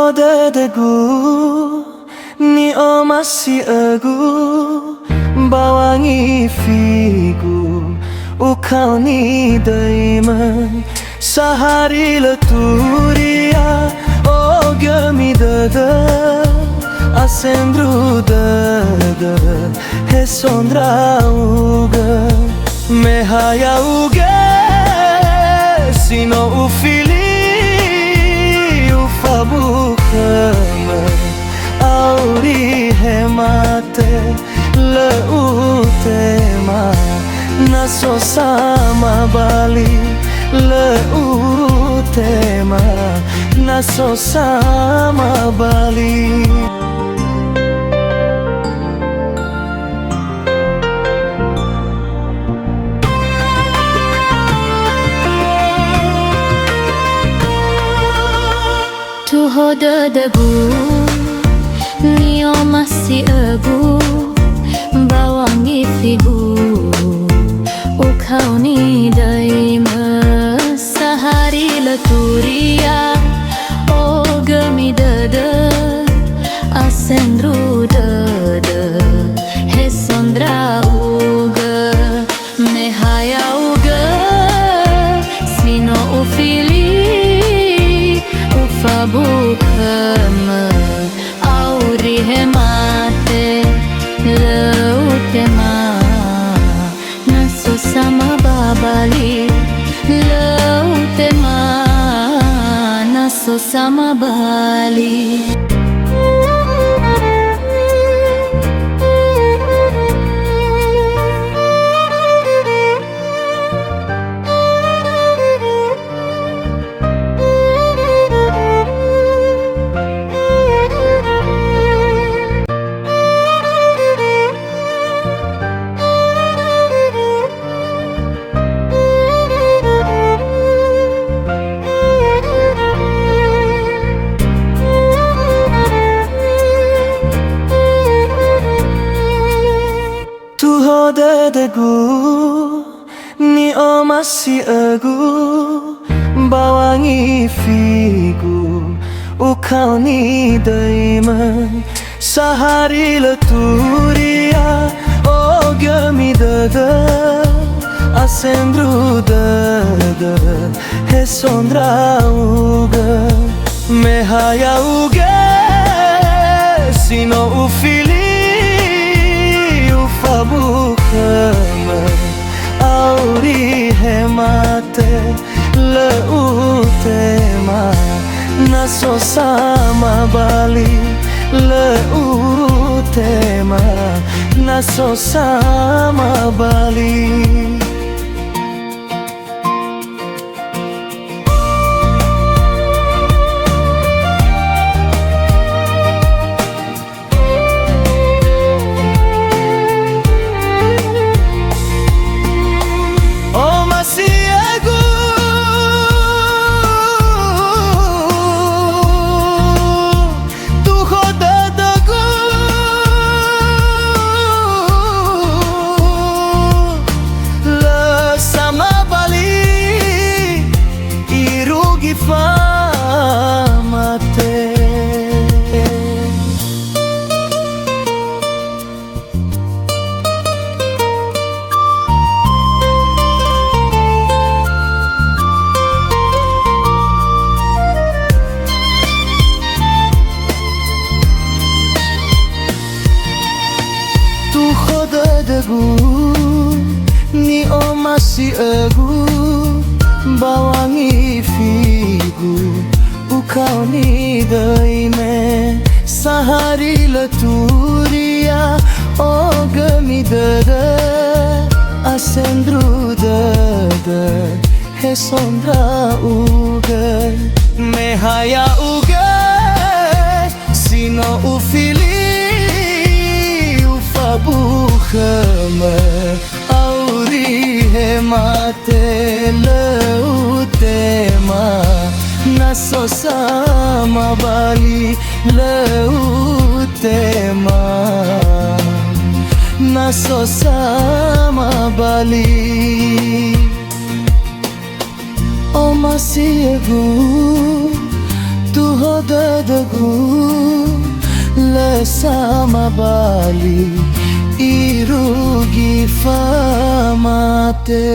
Tuhadadagu ni o masih agu bawangi figu ukau ni daiman sahari leturia o gami dada asendru dada hesondra uga mehaya uga sino ufili ufabukama auri hemate leutema naso sama bali leutema naso sama bali. Tuhadadagu ni o masih agu bawangi figu ukau ni daima sahari leturia o gami dada asendru dada hesondra uga mehaya uga sino ufili ufabukama auri hemate leutema naso sama babali leutema naso sama bali. Tuhadadagu ni o masih agu bawangi figu ukau ni daiman sahari leturia o gami dada asendru dada hesondra uga mehaya uga sino ufili ufabukama auri hemate leutema naso sama bali leutema naso sama bali. Tuhadadagu ni o masih agu bawangi figu ukau ni daime sahari leturia o gami dada asendru dada hesondra uga mehaya uga sino ufili ufabukama auri hemate leutema naso sama bali leutema naso sama bali. O masih agu tu hodadagu le sama bali irugi famate.